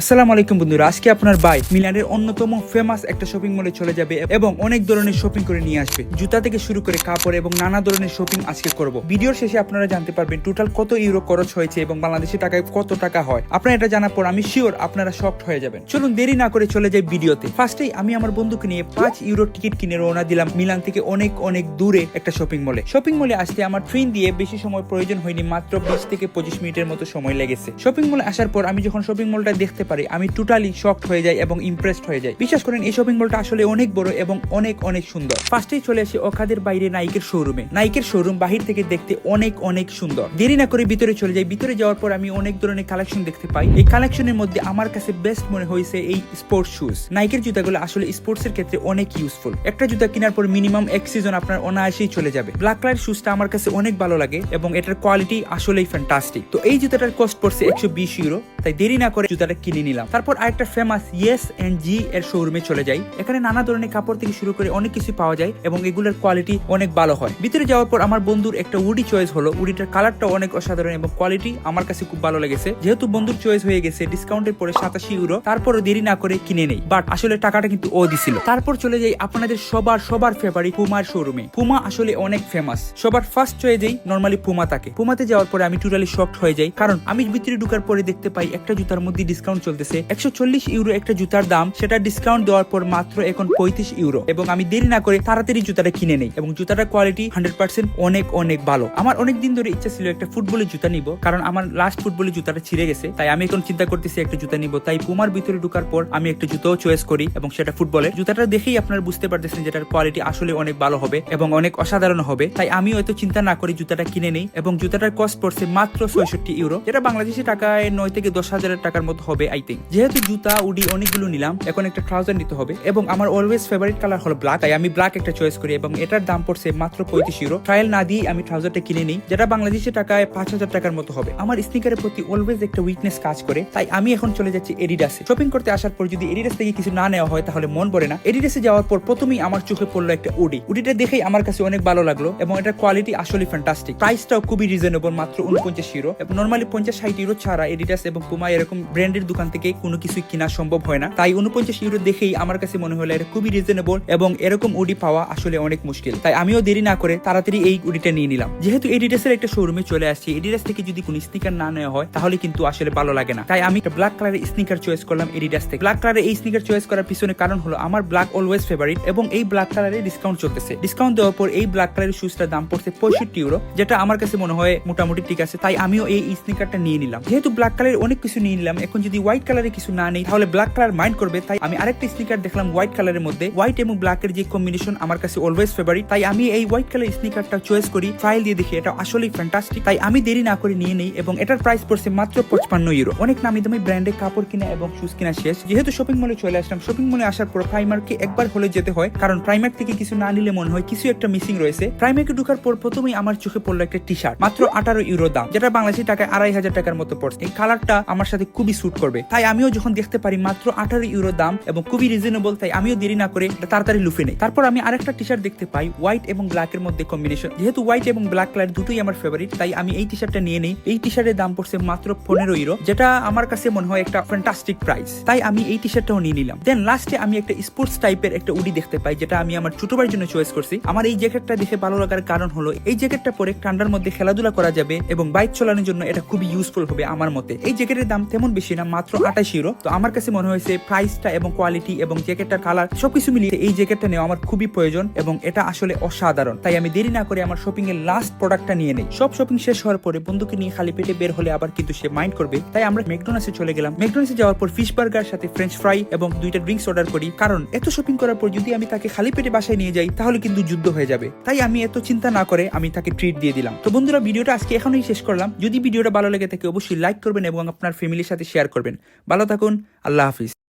আসসালামু আলাইকুম বন্ধুরা, আজকে আপনার ভাই মিলানের অন্যতম ফেমাস একটা শপিং মলে চলে যাবে এবং অনেক ধরনের শপিং করে নিয়ে আসবে। জুতা থেকে শুরু করে কাপড় এবং নানা ধরনের শপিং আজকে করব। ভিডিওর শেষে আপনারা জানতে পারবেন টোটাল কত ইউরো খরচ হয়েছে এবং বাংলাদেশি টাকায় কত টাকা হয়। আপনারা এটা জানার পর আমি শিওর আপনারা শকড হয়ে যাবেন। চলুন দেরি না করে চলে যাই ভিডিওতে। ফার্স্টেই আমি আমার বন্ধুকে নিয়ে 5 ইউরো টিকিট কিনে রওনা দিলাম মিলান থেকে অনেক অনেক দূরে একটা শপিং মলে। শপিং মলে আসতে আমার ট্রেন দিয়ে বেশি সময় প্রয়োজন হয়নি, মাত্র 20 থেকে 25 মিনিটের মতো সময় লেগেছে। শপিং মলে আসার পর আমি যখন শপিং মলটা দেখতে পারি আমি টোটালি শকড হয়ে যায় এবং ইমপ্রেসড হয়ে যায়। বিশ্বাস করেন এই শপিং মলটা আসলে অনেক বড় এবং অনেক অনেক সুন্দর। ফার্স্টেই চলে আসি অখাদের বাইরে নাইকের শোরুমে। নাইকের শোরুম বাহির থেকে দেখতে অনেক অনেক সুন্দর। দেরি না করে ভিতরে চলে যাই। ভিতরে যাওয়ার পর আমি অনেক ধরনের কালেকশন দেখতে পাই। এই কালেকশনের মধ্যে আমার কাছে বেস্ট মনে হয়েছে এই স্পোর্টস শুজ। নাইকের জুতাগুলো আসলে স্পোর্টস এর ক্ষেত্রে অনেক ইউজফুল। একটা জুতা কেনার পর মিনিমাম এক সিজন আপনার অনায়াসেই চলে যাবে। ব্ল্যাক কালার শুজটা আমার কাছে অনেক ভালো লাগে এবং এটার কোয়ালিটি আসলেই ফ্যান্টাস্টিক। তো এই জুতাটার কস্ট পড়ছে 120 ইউরো। তাই দেরি না করে জুতাটা কিনে নিলাম। তারপর আরেকটা ফেমাস ইয়েস এন্ড জি এর শোরুমে চলে যাই। এখানে নানা ধরনের কাপড় থেকে শুরু করে অনেক কিছু পাওয়া যায় এবং এগুলোর কোয়ালিটি অনেক ভালো হয়। ভিতরে যাওয়ার পর আমার বন্ধুর একটা উডি চয়েস হলো। উডিটার কালারটা অনেক অসাধারণ এবং কোয়ালিটি আমার কাছে খুব ভালো লেগেছে। যেহেতু বন্ধুর চয়েস হয়ে গেছে, ডিসকাউন্টের পরে 87 ইউরো। তারপরও দেরি না করে কিনে নেই, বাট আসলে টাকাটা কিন্তু ও দিছিল। তারপর চলে যাই আপনাদের সবার ফেভারিট পুমার শোরুমে। পুমা আসলে অনেক ফেমাস। সবার ফার্স্ট চয়েসেই নরমালি পুমা থাকে। পুমাতে যাওয়ার পরে আমি টোটালি শকড হয়ে যাই, কারণ আমি ভিতরে ঢুকার পরে দেখতে পাই একটা জুতার মধ্যে ডিসকাউন্ট চলতেছে। 140 ইউরো একটা জুতার দাম, সেটা ডিসকাউন্ট দেওয়ার পর মাত্র এখন 35 ইউরো। এবং আমি দেরি না করে তাড়াতাড়ি জুতাটা কিনে নেই এবং জুতাটার কোয়ালিটি 100% অনেক অনেক ভালো। আমার অনেক দিন ধরে ইচ্ছা ছিল একটা ফুটবলের জুতা নিব, কারণ আমার লাস্ট ফুটবলের জুতাটা ছিঁড়ে গেছে। তাই আমি এখন চিন্তা করতেছি একটা জুতা নিব। তাই পুমার ভিতরে ঢুকার পর আমি একটা জুতাও চয়েস করি এবং সেটা ফুটবলের। জুতাটা দেখেই আপনারা বুঝতে পারতেছেন যেটার কোয়ালিটি আসলে অনেক ভালো হবে এবং অনেক অসাধারণ হবে। তাই আমিও এত চিন্তা না করে জুতাটা কিনে নেই এবং জুতাটার কস্ট পড়ছে মাত্র 66 ইউরো, যেটা বাংলাদেশি টাকায় 9 থেকে 10,000 টাকার মতো হবে আই থিঙ্ক। যেহেতু জুতা উডি অনেকগুলো নিলাম, এখন একটা ট্রাউজার নিতে হবে এবং আমার অলওয়েজ ফেভারিট কালার হলো ব্ল্যাক। তাই আমি ব্ল্যাক একটা চয়েস করি এবং এটার দাম পড়ছে মাত্র 35 ইউরো। ট্রায়াল না দিয়ে আমি ট্রাউজারটা কিনে নিই, যেটা বাংলাদেশি টাকায় 5,000 টাকার মতো হবে। আমার স্নিকারের প্রতি অলওয়েজ একটা উইকনেস কাজ করে, তাই আমি এখন চলে যাচ্ছি এডিডাসে। শপিং করতে আসার পর যদি এডিডাস থেকে কিছু না নেওয়া হয় তাহলে মন ভরে না। এডিডাসে যাওয়ার পর প্রথমেই আমার চোখে পড়লো একটা উডি। উডিটা দেখেই আমার কাছে অনেক ভালো লাগলো এবং এটার কোয়ালিটি আসলে ফ্যান্টাস্টিক। প্রাইসটাও খুবই রিজনেবল, মাত্র 49 ইউরো। এবং নরমালি 50-60 ইউরো ছাড়া এডিডাস এবং পুমা এরকম ব্র্যান্ডের দোকান থেকে কোনো কিছু কিনা সম্ভব হয় না। তাই 49 ইউরো দেখেই আমার কাছে মনে হলো এটা খুবই রিজনেবল এবং এরকম উডি পাওয়া আসলে অনেক মুশকিল। তাই আমিও দেরি না করে তাড়াতাড়ি এই উডিটা নিয়ে নিলাম। যেহেতু এডিডাসের একটা শোরুমে চলে আসছি, এডিডাস থেকে যদি কোনো স্নিকার না নেওয়া হয় তাহলে কিন্তু আসলে ভালো লাগে না। তাই আমি একটা ব্ল্যাক কালারের স্নিকার চয়েস করলাম এডিডাস থেকে। ব্ল্যাক কালারের এই স্নিকার চয়েস করার পিছনে কারণ হলো আমার ব্ল্যাক অলওয়েজ ফেভারিট এবং এই ব্ল্যাক কালারের ডিসকাউন্ট চলতেছে। ডিসকাউন্ট দেওয়ার পর এই ব্ল্যাক কালারের শুজটার দাম পড়ছে 65 ইউরো, যেটা আমার কাছে মনে হয় মোটামুটি ঠিক আছে। তাই আমিও এই স্নিকারটা নিয়ে নিলাম। যেহেতু ব্ল্যাক কালারের অনেক কিছু নিয়ে নিলাম, এখন যদি হোয়াইট কালারের কিছু না নেই তাহলে ব্ল্যাক কালার মাইন্ড করবে। তাই আমি আরেকটা স্নিকার দেখলাম হোয়াইট কালারের মধ্যে। হোয়াইট এবং ব্ল্যাকের যে কম্বিনেশন আমার কাছে অলওয়েজ ফেভারিট। তাই আমি এই হোয়াইট কালার স্নিকারটা চয়েস করি। ট্রায়াল দিয়ে দেখি এটা আসলেই ফ্যান্টাস্টিক। তাই আমি দেরি না করে নিয়ে নেই এবং এটার প্রাইস পড়ছে মাত্র 55 ইউরো। অনেক নামি দামি ব্র্যান্ডের কাপড় কিনা এবং শুজ কিনা শেষ। যেহেতু শপিং মলে চলে আসলাম, শপিং মলে আসার পর প্রাইমার্কে একবার হলে যেতে হয়, কারণ প্রাইমার্ক থেকে কিছু না নিলে মনে হয় কিছু একটা মিসিং রয়েছে। প্রাইমার্কে ঢোকার পর প্রথমেই আমার চোখে পড়লো একটা টি শার্ট, মাত্র 18 ইউরো দাম, যেটা বাংলাদেশি টাকায় 2,500 টাকার মতো পড়ছে। এই কালারটা আমার সাথে খুবই স্যুট করবে। তাই আমিও যখন দেখতে পারি মাত্র 18 ইউরো দাম এবং খুবই রিজনেবল, তাই আমিও দেরি না করে তাড়াতাড়ি লুফে নেই। তারপর আমি আরেকটা টি শার্ট দেখতে পাই হোয়াইট এবং ব্ল্যাক এর মধ্যে কম্বিনেশন। যেহেতু হোয়াইট এবং ব্ল্যাক কালার দুটোই আমার ফেভারিট, তাই আমি এই টি শার্টটা নিয়ে নেই। এই টি শার্টের দাম পড়ছে মাত্র 15 ইউরো, যেটা আমার কাছে মনে হয় একটা ফ্যান্টাস্টিক প্রাইস। তাই আমি এই টি শার্টটাও নিয়ে নিলাম। দেন লাস্টে আমি একটা স্পোর্টস টাইপের একটা উডি দেখতে পাই, যেটা আমি আমার ছোট ভাইয়ের জন্য চয়েস করছি। আমার এই জ্যাকেটটা দেখে ভালো লাগার কারণ হলো এই জ্যাকেটটা পরে ঠান্ডার মধ্যে খেলাধুলা করা যাবে এবং বাইক চালানোর জন্য এটা খুবই ইউজফুল হবে আমার মতে। এই জ্যাকেটের দাম তেমন বেশি না, মাত্র 28 ইউরো। তো আমার কাছে মনে হয়েছে প্রাইসটা এবং কোয়ালিটি এবং জ্যাকেটটার কালার সবকিছু মিলিয়ে এই জ্যাকেটটা নেওয়া আমার খুবই প্রয়োজন এবং এটা আসলে অসাধারণ। তাই আমি দেরি না করে আমার শপিং এর লাস্ট প্রোডাক্টটা নিয়ে নেই। সব শপিং শেষ হওয়ার পরে বন্ধুকে নিয়ে খালি পেটে বের হলে আবার কিন্তু সে মাইন্ড করবে। তাই আমরা ম্যাকডোনাল্ডসে চলে গেলাম। ম্যাকডোনাল্ডসে যাওয়ার পর ফিশ বার্গার সাথে ফ্রেঞ্চ ফ্রাই এবং 2টা ড্রিঙ্কস অর্ডার করি, কারণ এত শপিং করার পর যদি আমি তাকে খালি পেটে বাসায় নিয়ে যাই তাহলে কিন্তু যুদ্ধ হয়ে যাবে। তাই আমি এত চিন্তা না করে আমি তাকে ট্রিট দিয়ে দিলাম। তো বন্ধুরা, ভিডিওটা আজকে এখনই শেষ করলাম। যদি ভিডিওটা ভালো লেগে থাকে অবশ্যই লাইক করবেন এবং আপনার ফ্যামিলির সাথে শেয়ার করবেন। ভালো থাকুন, আল্লাহ হাফিজ।